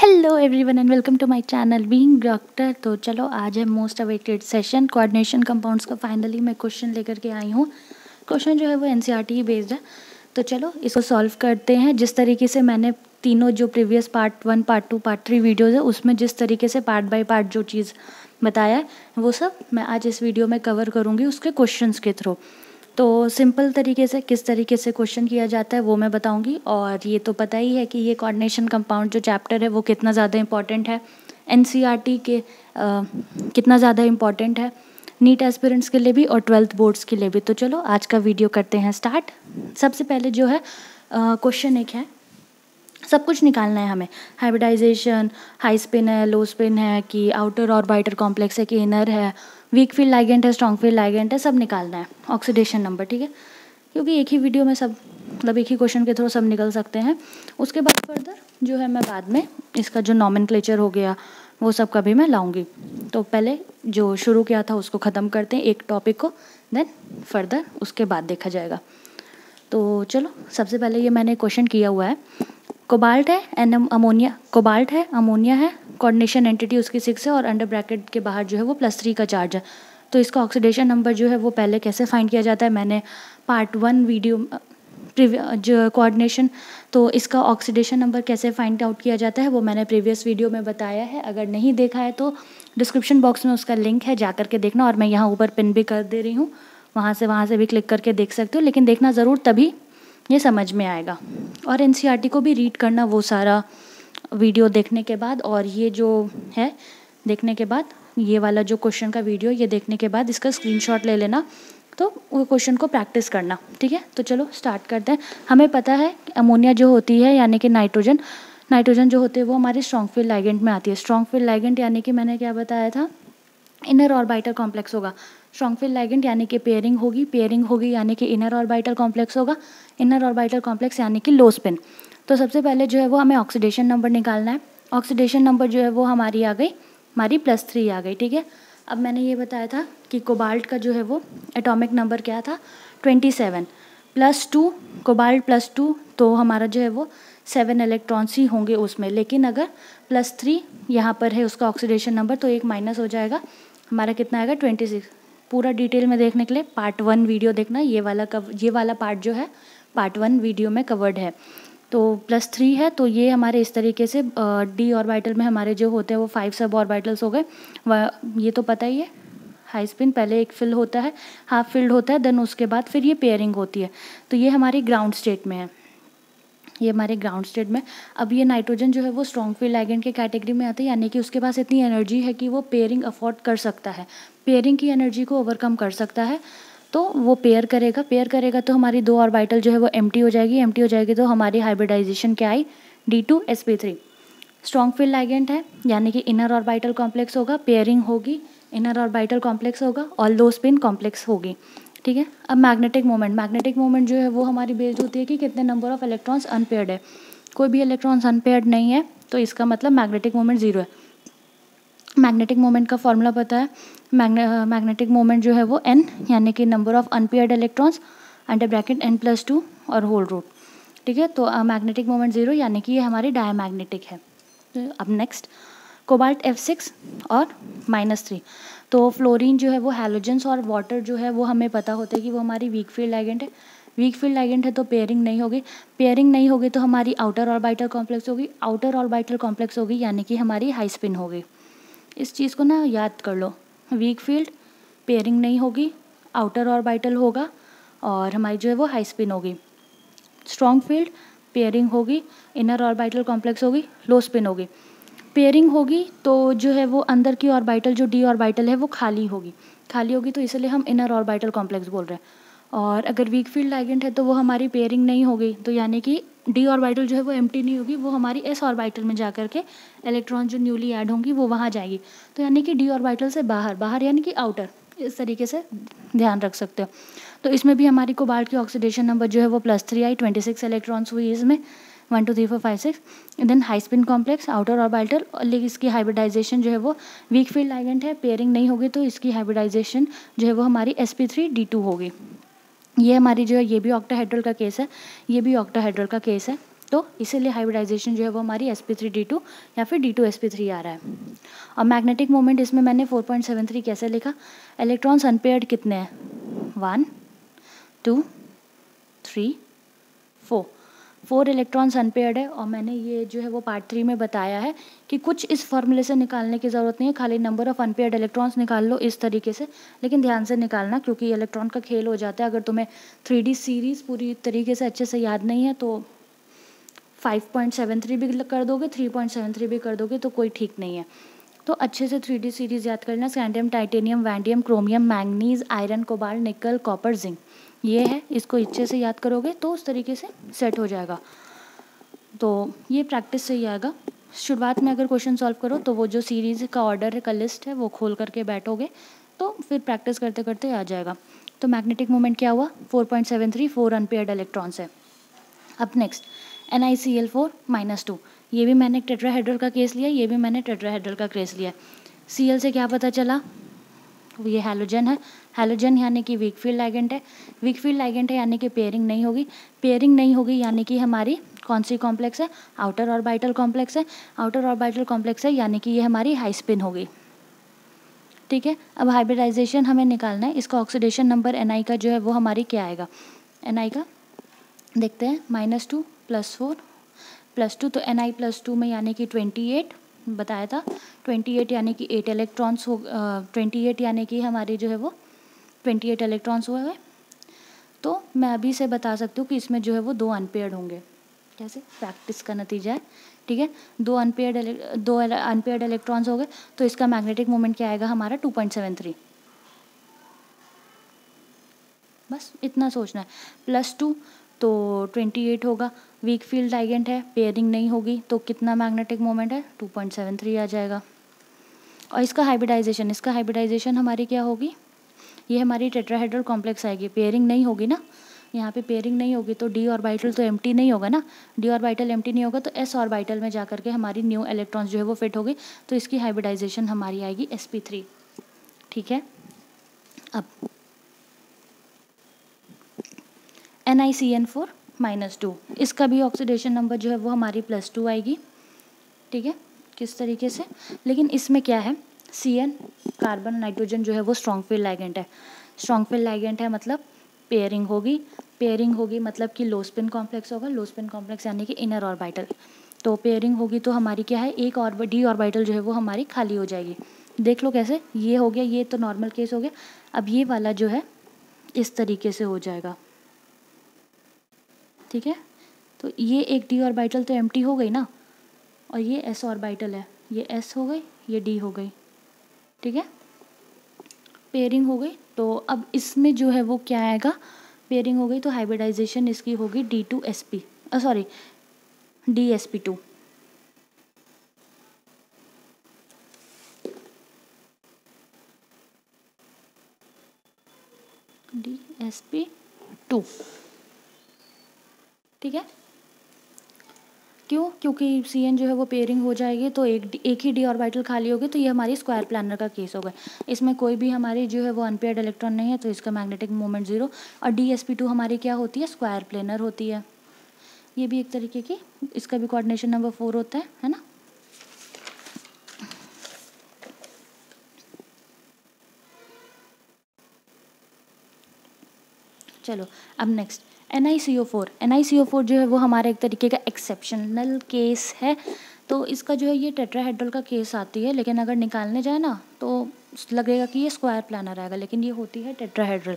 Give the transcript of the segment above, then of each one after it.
Hello everyone and welcome to my channel being doctor. तो चलो आज है most awaited session coordination compounds का। फाइनली मैं क्वेश्चन लेकर के आई हूँ। क्वेश्चन जो है वो एनसीईआरटी ही बेस्ड है। तो चलो इसको सॉल्व करते हैं। जिस तरीके से मैंने तीनों जो previous part 1, part 2, part 3 videos है उसमें जिस तरीके से पार्ट बाय पार्ट जो चीज़ बताया है वो सब मैं आज इस वीडियो में कवर करूँगी उसके क्वेश्चंस के थ्रू। तो सिंपल तरीके से किस तरीके से क्वेश्चन किया जाता है वो मैं बताऊंगी। और ये तो पता ही है कि ये कोऑर्डिनेशन कंपाउंड जो चैप्टर है वो कितना ज़्यादा इम्पॉर्टेंट है एनसीईआरटी के, कितना ज़्यादा इम्पॉर्टेंट है नीट एस्पिरेंट्स के लिए भी और 12th बोर्ड्स के लिए भी। तो चलो आज का वीडियो करते हैं स्टार्ट। सबसे पहले जो है क्वेश्चन एक है, सब कुछ निकालना है हमें। हाइब्रिडाइजेशन, हाई स्पिन है, लो स्पिन है, कि आउटर ऑर्बिटर कॉम्प्लेक्स है कि इनर है, वीक फील्ड लाइगेंड है, स्ट्रॉन्ग फील्ड लाइगेंड है, सब निकालना है। ऑक्सीडेशन नंबर, ठीक है, क्योंकि एक ही वीडियो में सब मतलब एक ही क्वेश्चन के थ्रू सब निकल सकते हैं। उसके बाद फर्दर जो है मैं बाद में इसका जो नॉमेनक्लेचर हो गया वो सब का भी मैं लाऊंगी। तो पहले जो शुरू किया था उसको ख़त्म करते हैं एक टॉपिक को, देन फर्दर उसके बाद देखा जाएगा। तो चलो सबसे पहले ये मैंने क्वेश्चन किया हुआ है। कोबाल्ट है एंड अमोनिया, कोबाल्ट है, अमोनिया है, कोऑर्डिनेशन एंटिटी उसकी 6 है और अंडर ब्रैकेट के बाहर जो है वो +3 का चार्ज है। तो इसका ऑक्सीडेशन नंबर जो है वो पहले कैसे फाइंड किया जाता है, मैंने पार्ट 1 वीडियो जो कोऑर्डिनेशन, तो इसका ऑक्सीडेशन नंबर कैसे फाइंड आउट किया जाता है वो मैंने प्रीवियस वीडियो में बताया है। अगर नहीं देखा है तो डिस्क्रिप्शन बॉक्स में उसका लिंक है, जा करके देखना। और मैं यहाँ ऊपर पिन भी कर दे रही हूँ, वहाँ से भी क्लिक करके देख सकते हो, लेकिन देखना ज़रूर, तभी ये समझ में आएगा। और एनसीईआरटी को भी रीड करना वो सारा वीडियो देखने के बाद, और ये जो है देखने के बाद, ये वाला जो क्वेश्चन का वीडियो ये देखने के बाद इसका स्क्रीनशॉट ले लेना, तो वो क्वेश्चन को प्रैक्टिस करना, ठीक है। तो चलो स्टार्ट करते हैं। हमें पता है अमोनिया जो होती है यानी कि नाइट्रोजन जो होते हैं वो हमारे स्ट्रॉन्ग फील्ड लाइगेंड में आती है। स्ट्रॉन्ग फील्ड लाइगेंड यानी कि मैंने क्या बताया था, इनर ऑर्बिटल कॉम्प्लेक्स होगा। स्ट्रॉन्ग फील्ड लाइगेंड यानी कि पेयरिंग होगी यानी कि इनर ऑर्बिटल कॉम्प्लेक्स होगा। इनर ऑर्बिटल कॉम्प्लेक्स यानी कि लो स्पिन। तो सबसे पहले जो है वो हमें ऑक्सीडेशन नंबर निकालना है। ऑक्सीडेशन नंबर जो है वो हमारी आ गई, हमारी +3 आ गई, ठीक है। अब मैंने ये बताया था कि कोबाल्ट का जो है वो एटॉमिक नंबर क्या था, 27 +2, कोबाल्ट +2, तो हमारा जो है वो 7 इलेक्ट्रॉन्स ही होंगे उसमें। लेकिन अगर +3 यहाँ पर है उसका ऑक्सीडेशन नंबर, तो एक माइनस हो जाएगा, हमारा कितना आएगा 26। पूरा डिटेल में देखने के लिए पार्ट 1 वीडियो देखना, ये वाला पार्ट जो है पार्ट 1 वीडियो में कवर्ड है। तो +3 है, तो ये हमारे इस तरीके से डी ऑर्बिटल में हमारे जो होते हैं वो 5 सब ऑर्बिटल्स हो गए। ये तो पता ही है, हाई स्पिन पहले एक फिल होता है, हाफ फिल्ड होता है, देन उसके बाद फिर ये पेयरिंग होती है। तो ये हमारी ग्राउंड स्टेट में है, ये हमारे ग्राउंड स्टेट में। अब ये नाइट्रोजन जो है वो स्ट्रॉन्ग फील्ड लाइगेंड के कैटेगरी में आता है, यानी कि उसके पास इतनी एनर्जी है कि वो पेयरिंग अफोर्ड कर सकता है, पेयरिंग की एनर्जी को ओवरकम कर सकता है। तो वो पेयर करेगा तो हमारी 2 ऑर्बिटल जो है वो एम्प्टी हो जाएगी तो हमारी हाइब्रिडाइजेशन क्या आई, D2sp3। स्ट्रॉन्ग फील्ड लाइगेंड है यानी कि इनर ऑर्बिटल कॉम्प्लेक्स होगा, पेयरिंग होगी, इनर ऑर्बिटल कॉम्प्लेक्स होगा और लो स्पिन कॉम्प्लेक्स होगी, ठीक है। अब मैग्नेटिक मोमेंट जो है वो हमारी बेस्ड होती है कि कितने नंबर ऑफ इलेक्ट्रॉन्स अनपेयर्ड है। कोई भी इलेक्ट्रॉन्स अनपेयर्ड नहीं है तो इसका मतलब मैग्नेटिक मोमेंट 0 है। मैग्नेटिक मोमेंट का फॉर्मूला पता है, मैग्नेटिक मोमेंट जो है वो n यानी कि number of unpaired electrons under bracket n+2 और होल रूट, ठीक है। तो मैग्नेटिक मोमेंट 0 यानी कि ये हमारी डायमैग्नेटिक है। अब नेक्स्ट कोबाल्ट F6 और -3। तो फ्लोरीन जो है वो हैलोजेंस और वाटर जो है वो हमें पता होता है कि वो हमारी वीक फील्ड लाइगेंड है। वीक फील्ड लाइगेंड है तो पेयरिंग नहीं होगी तो हमारी आउटर ऑर्बिटल कॉम्प्लेक्स होगी यानी कि हमारी हाई स्पिन होगी। इस चीज़ को ना याद कर लो, वीक फील्ड, पेयरिंग नहीं होगी, आउटर ऑर्बिटल होगा और हमारी जो है वो हाई स्पिन होगी। स्ट्रॉन्ग फील्ड, पेयरिंग होगी, इनर ऑर्बिटल कॉम्प्लेक्स होगी, लो स्पिन होगी। पेयरिंग होगी तो जो है वो अंदर की ऑर्बिटल जो डी ऑर्बिटल है वो खाली होगी तो इसलिए हम इनर ऑर्बिटल कॉम्प्लेक्स बोल रहे हैं। और अगर वीक फील्ड लाइगेंड है तो वो हमारी पेयरिंग नहीं होगी, तो यानी कि डी ऑर्बिटल जो है वो एम्प्टी नहीं होगी, वो हमारी एस ऑर्बिटल में जा करके इलेक्ट्रॉन जो न्यूली ऐड होंगी वो वहाँ जाएगी। तो यानी कि डी ऑर्बिटल से बाहर यानी कि आउटर, इस तरीके से ध्यान रख सकते हो। तो इसमें भी हमारी कोबाल्ट की ऑक्सीडेशन नंबर जो है वो +3 आई, 26 इलेक्ट्रॉन्स हुई इसमें, 1 2 3 4 5 6। Then high spin complex, outer orbital, लेकिन इसकी हाइब्रिडाइजेशन जो है वो वीक फील्ड लाइगेंड है, पेयरिंग नहीं होगी तो इसकी हाइब्रिडाइजेशन जो है वो हमारी sp3d2 होगी। ये हमारी जो है ये भी ऑक्टाहेड्रल का केस है, तो इसीलिए हाइब्रिडाइजेशन जो है वो हमारी sp3d2 या फिर d2sp3 आ रहा है। और मैग्नेटिक मोमेंट इसमें मैंने 4.73 कैसे लिखा, इलेक्ट्रॉन्स अनपेयर्ड कितने हैं, 1 2 3 4 इलेक्ट्रॉन्स अनपेयर्ड है। और मैंने ये जो है वो पार्ट 3 में बताया है कि कुछ इस फॉर्मूले से निकालने की ज़रूरत नहीं है, खाली नंबर ऑफ़ अनपेयर्ड इलेक्ट्रॉन्स निकाल लो इस तरीके से, लेकिन ध्यान से निकालना क्योंकि इलेक्ट्रॉन का खेल हो जाता है। अगर तुम्हें 3D सीरीज़ पूरी तरीके से अच्छे से याद नहीं है तो 5.73 भी कर दोगे, 3.73 भी कर दोगे तो कोई ठीक नहीं है। तो अच्छे से 3D सीरीज़ याद करना, scandium, titanium, vanadium, chromium, manganese, iron, cobalt, nickel, copper, zinc, ये है। इसको अच्छे से याद करोगे तो उस तरीके से सेट हो जाएगा। तो ये प्रैक्टिस से ही आएगा। शुरुआत में अगर क्वेश्चन सॉल्व करो तो वो जो सीरीज़ का ऑर्डर है, का लिस्ट है, वो खोल करके बैठोगे तो फिर प्रैक्टिस करते करते आ जाएगा। तो मैग्नेटिक मोमेंट क्या हुआ, 4.73, 4 अनपेयर्ड इलेक्ट्रॉन्स है। अब नेक्स्ट NiCl4-2, ये भी मैंने टेट्राहेड्रल का केस लिया, ये भी मैंने टेट्राहेड्रल का केस लिया। Cl से क्या पता चला, ये हैलोजन है, हैलोजन यानी कि वीक फील्ड लाइगेंड है, वीक फील्ड लाइगेंड है यानी कि पेयरिंग नहीं होगी, पेयरिंग नहीं होगी यानी कि हमारी कौन सी कॉम्प्लेक्स है, आउटर ऑर्बिटल कॉम्प्लेक्स है, आउटर ऑर्बिटल कॉम्प्लेक्स है यानी कि ये हमारी हाई स्पिन होगी। ठीक है, अब हाइब्रिडाइजेशन हमें निकालना है, इसका ऑक्सीडेशन नंबर Ni का जो है वो हमारी क्या आएगा, Ni का देखते हैं, -2 +4 +2, तो Ni+2 में यानी कि 28 बताया था, 28 यानी कि 8 इलेक्ट्रॉन्स हो, 28 यानी कि हमारे जो है वो 28 इलेक्ट्रॉन्स हुए हैं। तो मैं अभी से बता सकती हूँ कि इसमें जो है वो 2 अनपेयर्ड होंगे। कैसे, प्रैक्टिस का नतीजा है। ठीक है, 2 अनपेयर्ड इलेक्ट्रॉन्स हो गए, तो इसका मैग्नेटिक मोमेंट क्या आएगा हमारा 2.73। बस इतना सोचना है। +2 तो 28 होगा, वीक फील्ड लाइगेंड है, पेयरिंग नहीं होगी, तो कितना मैग्नेटिक मोमेंट है 2.73 आ जाएगा। और इसका हाइब्रिडाइजेशन हमारी क्या होगी, ये हमारी टेट्राहेड्रल कॉम्प्लेक्स आएगी, पेयरिंग नहीं होगी ना, यहाँ पे पेयरिंग नहीं होगी तो d ऑर्बिटल तो एम्प्टी नहीं होगा ना, d ऑर्बिटल एम्प्टी नहीं होगा तो s ऑर्बिटल में जा करके हमारी न्यू इलेक्ट्रॉन्स जो है वो फिट होगी, तो इसकी हाइब्रिडाइजेशन हमारी आएगी sp3। ठीक है, अब NiCN4-2, इसका भी ऑक्सीडेशन नंबर जो है वो हमारी +2 आएगी। ठीक है, किस तरीके से, लेकिन इसमें क्या है, Cn कार्बन नाइट्रोजन जो है वो स्ट्रॉन्ग फील्ड लाइगेंड है, स्ट्रॉन्ग फील्ड लाइगेंड है मतलब पेयरिंग होगी, पेयरिंग होगी मतलब कि लो स्पिन कॉम्प्लेक्स होगा, लो स्पिन कॉम्प्लेक्स यानी कि इनर ऑर्बिटल, तो पेयरिंग होगी तो हमारी क्या है, एक d ऑर्बिटल जो है वो हमारी खाली हो जाएगी। देख लो कैसे, ये हो गया, ये तो नॉर्मल केस हो गया। अब ये वाला जो है इस तरीके से हो जाएगा। ठीक है, तो ये एक d ऑर्बिटल तो एम्प्टी हो गई ना, और ये s ऑर्बिटल है, ये s हो गई, ये d हो गई। ठीक है, पेयरिंग हो गई, तो अब इसमें जो है वो क्या आएगा, पेयरिंग हो गई तो हाइब्रिडाइजेशन इसकी होगी D2sp, सॉरी DsP2। DsP2। ठीक है, क्यों, क्योंकि Cn जो है वो पेयरिंग हो जाएगी तो एक ही d ऑर्बिटल खाली होगी, तो ये हमारी स्क्वायर प्लानर का केस होगा। इसमें कोई भी हमारी जो है वो अनपेयर्ड इलेक्ट्रॉन नहीं है, तो इसका मैग्नेटिक मोमेंट 0। और DsP2 हमारी क्या होती है, स्क्वायर प्लेनर होती है। ये भी एक तरीके की, इसका भी कोऑर्डिनेशन नंबर 4 होता है ना। चलो अब नेक्स्ट NiCO4 जो है वो हमारा एक तरीके का एक्सेप्शनल केस है, तो इसका जो है ये टेट्राहेड्रल का केस आती है, लेकिन अगर निकालने जाए ना तो लगेगा कि ये स्क्वायर प्लानर आएगा, लेकिन ये होती है टेट्राहेड्रल।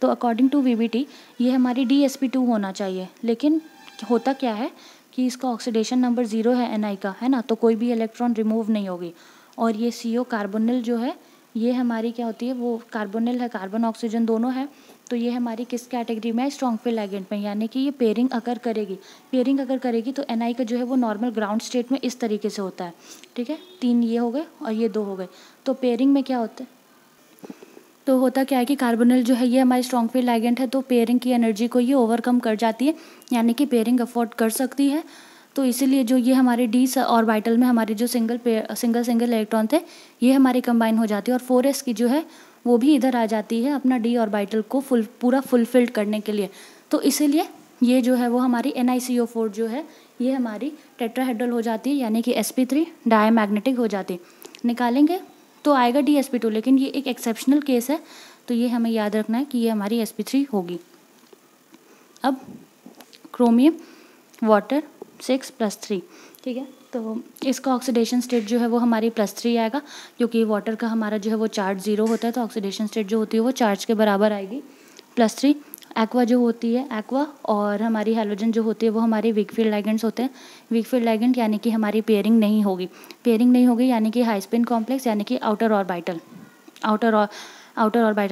तो अकॉर्डिंग टू VBT ये हमारी DsP2 होना चाहिए, लेकिन होता क्या है कि इसका ऑक्सीडेशन नंबर 0 है Ni का, है ना, तो कोई भी इलेक्ट्रॉन रिमूव नहीं होगी। और ये CO कार्बोनिल जो है ये हमारी क्या होती है, वो कार्बोनिल है, कार्बन ऑक्सीजन दोनों है, तो ये हमारी किस कैटेगरी में है, स्ट्रॉन्ग फील्ड लाइगेंड में, यानी कि ये पेयरिंग अगर करेगी तो Ni का जो है वो नॉर्मल ग्राउंड स्टेट में इस तरीके से होता है। ठीक है, 3 ये हो गए और ये 2 हो गए, तो पेयरिंग में क्या होता है, तो होता क्या है कि कार्बोनिल जो है ये हमारी स्ट्रॉन्ग फील्ड लाइगेंड है, तो पेयरिंग की एनर्जी को ये ओवरकम कर जाती है, यानी कि पेयरिंग अफोर्ड कर सकती है। तो इसीलिए जो ये हमारे d ऑर्बिटल में हमारे जो सिंगल इलेक्ट्रॉन थे ये हमारी कंबाइन हो जाती है, और 4s की जो है वो भी इधर आ जाती है अपना d ऑर्बिटल को पूरा फुलफिल्ड करने के लिए। तो इसीलिए ये जो है वो हमारी NiCO4 जो है ये हमारी टेट्राहेड्रल हो जाती है, यानी कि sp3 डायमैग्नेटिक हो जाती है। निकालेंगे तो आएगा DsP2, लेकिन ये एक एक्सेप्शनल केस है, तो ये हमें याद रखना है कि ये हमारी sp3 होगी। अब क्रोमियम वाटर 6 + 3, ठीक है, तो इसका ऑक्सीडेशन स्टेट जो है वो हमारी +3 आएगा, क्योंकि वाटर का हमारा जो है वो चार्ज 0 होता है, तो ऑक्सीडेशन स्टेट जो होती है वो चार्ज के बराबर आएगी, +3। एक्वा जो होती है, एक्वा और हमारी हैलोजन जो होती है वो हमारी वीक फील्ड लाइगेंड्स होते हैं। वीक फील्ड लाइगेंड यानी कि हमारी पेयरिंग नहीं होगी, यानी कि हाई स्पिन कॉम्प्लेक्स, यानी कि आउटर ऑर्बिटल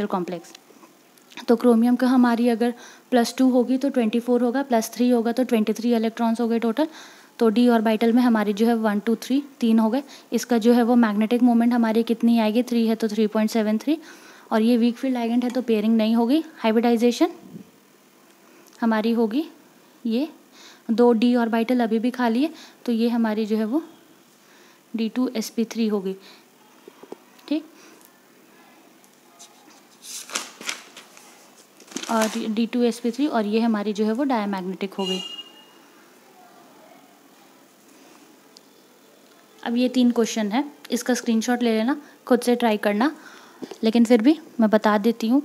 कॉम्प्लेक्स। तो क्रोमियम का हमारी अगर +2 होगी तो 24 होगा, +3 होगा तो 23 इलेक्ट्रॉन्स हो गए टोटल। तो डी ऑर्बिटल में हमारी जो है 1 2 3 3 हो गए। इसका जो है वो मैग्नेटिक मोमेंट हमारी कितनी आएगी, 3 है तो 3.73, और ये वीक फील्ड लाइगेंड है तो पेयरिंग नहीं होगी। हाइब्रिडाइजेशन हमारी होगी, ये 2 डी ऑर्बिटल अभी भी खाली है, तो ये हमारी जो है वो D2sp3 होगी, ठीक, और D2sp3, और ये हमारी जो है वो डायमैग्नेटिक हो गई। अब ये 3 क्वेश्चन है, इसका स्क्रीनशॉट ले लेना, खुद से ट्राई करना, लेकिन फिर भी मैं बता देती हूँ,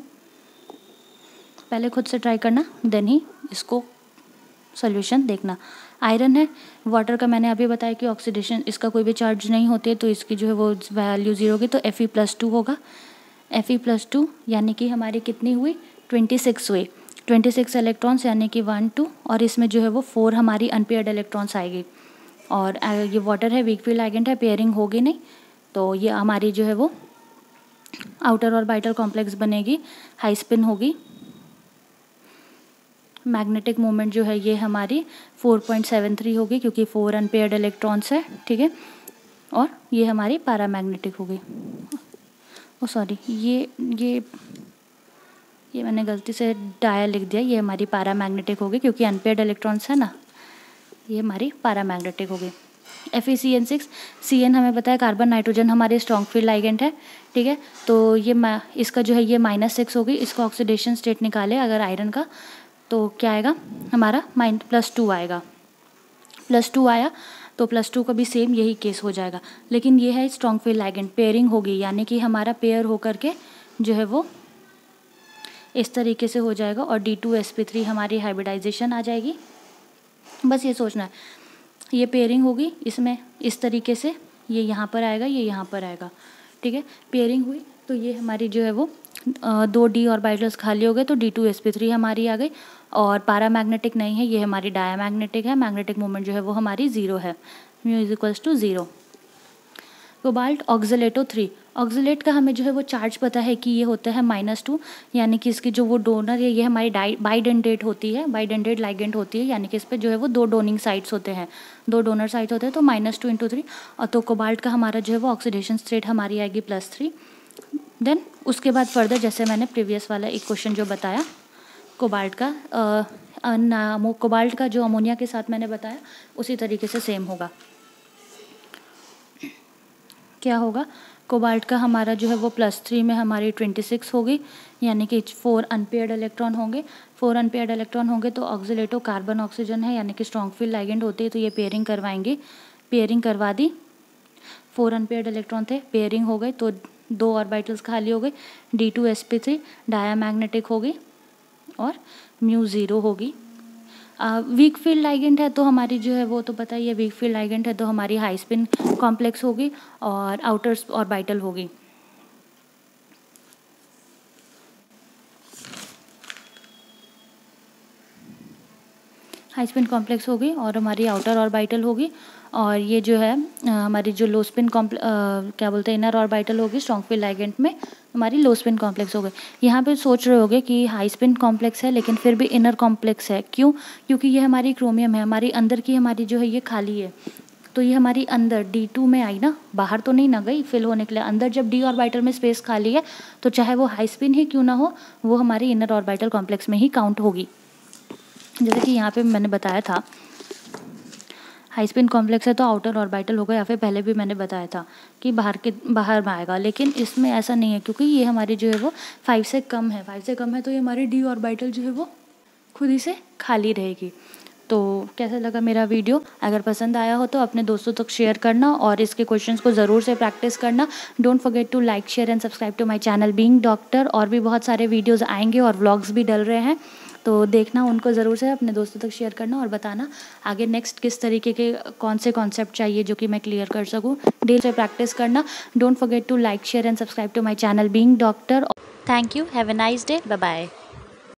पहले खुद से ट्राई करना, देन ही इसको सॉल्यूशन देखना। आयरन है, वाटर का मैंने अभी बताया कि ऑक्सीडेशन इसका कोई भी चार्ज नहीं होती है, तो इसकी जो है वो वैल्यू 0 होगी, तो Fe+2 होगा। Fe+2 यानी कि हमारी कितनी हुई, 26 हुई, 26 इलेक्ट्रॉन्स, यानी कि 1 2, और इसमें जो है वो 4 हमारी अनपेयर्ड इलेक्ट्रॉन्स आएगी। और ये वाटर है, वीक फील्ड लाइगेंड है, पेयरिंग होगी नहीं, तो ये हमारी जो है वो आउटर ऑर्बिटल कॉम्प्लेक्स बनेगी, हाई स्पिन होगी। मैग्नेटिक मोमेंट जो है ये हमारी 4.73 होगी, क्योंकि 4 अनपेयर्ड इलेक्ट्रॉन्स है, ठीक है, और ये हमारी पैरामैग्नेटिक होगी। ओ सॉरी, ये मैंने गलती से डाया लिख दिया, ये हमारी पैरामैग्नेटिक होगी, क्योंकि अनपेयर्ड इलेक्ट्रॉन्स है ना, ये हमारी पैरामैग्नेटिक होगी। FeCN6, Cn हमें पता है कार्बन नाइट्रोजन हमारे स्ट्रॉन्ग फील्ड लाइगेंड है, ठीक है, तो ये इसका जो है ये -6 होगी। इसका ऑक्सीडेशन स्टेट निकाले अगर आयरन का, तो क्या आएगा हमारा +2 आएगा, +2 आया, तो +2 का भी सेम यही केस हो जाएगा, लेकिन ये है स्ट्रॉन्ग फील्ड लाइगेंड, पेयरिंग होगी, यानी कि हमारा पेयर होकर के जो है वो इस तरीके से हो जाएगा, और D2sp3 हमारी हाइब्रिडाइजेशन आ जाएगी। बस ये सोचना है, ये पेयरिंग होगी, इसमें इस तरीके से ये यहाँ पर आएगा, ये यहाँ पर आएगा, ठीक है, पेयरिंग हुई, तो ये हमारी जो है वो 2 डी ऑर्बिटल्स खाली हो गए, तो D2sp3 हमारी आ गई, और पैरामैग्नेटिक नहीं है, ये हमारी डायमैग्नेटिक है। मैग्नेटिक मोमेंट जो है वो हमारी 0 है, μ = 0। कोबाल्ट ऑक्सलेटो 3, ऑक्सलेट का हमें जो है वो चार्ज पता है कि ये होता है -2, यानी कि इसकी जो वो डोनर है ये हमारी बाइडेंटेट होती है, बाइडेंटेट लाइगेंड होती है, यानी कि इस पर जो है वो 2 डोनिंग साइट्स होते हैं, 2 डोनर साइट होते हैं, तो -2 × 3, और तो कोबाल्ट का हमारा जो है वो ऑक्सीडेशन स्टेट हमारी आएगी +3। देन उसके बाद फर्दर जैसे मैंने प्रीवियस वाला एक क्वेश्चन जो बताया, कोबाल्ट का जो अमोनिया के साथ मैंने बताया उसी तरीके से सेम होगा। क्या होगा, कोबाल्ट का हमारा जो है वो +3 में हमारी 26 होगी, यानी कि 4 अनपेयर्ड इलेक्ट्रॉन होंगे। 4 अनपेयर्ड इलेक्ट्रॉन होंगे तो ऑक्सीलेटो कार्बन ऑक्सीजन है, यानी कि स्ट्रॉन्ग फील्ड लाइगेंड होती है, तो ये पेयरिंग करवाएंगे, पेयरिंग करवा दी, 4 अनपेयर्ड इलेक्ट्रॉन थे, पेयरिंग हो गई, तो 2 ऑर्बिटल्स खाली हो गए, D2sp3 डायमैग्नेटिक होगी, और μ 0 होगी। वीक फील्ड लाइगेंड है तो हमारी जो है वो तो पता ही है, वीक फील्ड लाइगेंड है तो हमारी हाई स्पिन कॉम्प्लेक्स होगी और आउटर ऑर्बिटल होगी। हाई स्पिन कॉम्प्लेक्स होगी और हमारी आउटर ऑर्बिटल होगी, और ये जो है हमारी जो लो स्पिन क्या बोलते हैं इनर ऑर्बिटल होगी स्ट्रॉन्ग फील्ड लाइगेंड में, हमारी लो स्पिन कॉम्प्लेक्स हो गई। यहाँ पे सोच रहे होगे कि हाई स्पिन कॉम्प्लेक्स है लेकिन फिर भी इनर कॉम्प्लेक्स है, क्यों? क्योंकि ये हमारी क्रोमियम है, हमारी अंदर की हमारी जो है ये खाली है, तो ये हमारी अंदर D2 में आई ना, बाहर तो नहीं ना गई फिल होने के लिए। अंदर जब D ऑर्बिटल में स्पेस खाली है तो चाहे वो हाई स्पिन ही क्यों ना हो, वो हमारी इनर ऑर्बिटल कॉम्प्लेक्स में ही काउंट होगी। जैसे कि यहाँ पे मैंने बताया था हाई स्पिन कॉम्प्लेक्स है तो आउटर ऑर्बिटल होगा, या फिर पहले भी मैंने बताया था कि बाहर में आएगा, लेकिन इसमें ऐसा नहीं है क्योंकि ये हमारी जो है वो 5 से कम है, 5 से कम है तो ये हमारी D ऑर्बिटल जो है वो खुद ही से खाली रहेगी। तो कैसा लगा मेरा वीडियो? अगर पसंद आया हो तो अपने दोस्तों तक शेयर करना और इसके क्वेश्चंस को ज़रूर से प्रैक्टिस करना। Don't forget to like, share and subscribe to my channel being doctor. और भी बहुत सारे वीडियोस आएंगे और व्लॉग्स भी डल रहे हैं, तो देखना, उनको ज़रूर से अपने दोस्तों तक शेयर करना और बताना आगे नेक्स्ट किस तरीके के कौन से कॉन्सेप्ट चाहिए जो कि मैं क्लियर कर सकूँ। डेली से प्रैक्टिस करना। Don't forget to like, share and subscribe to my channel being doctor. Thank you. Have a nice day. Bye bye.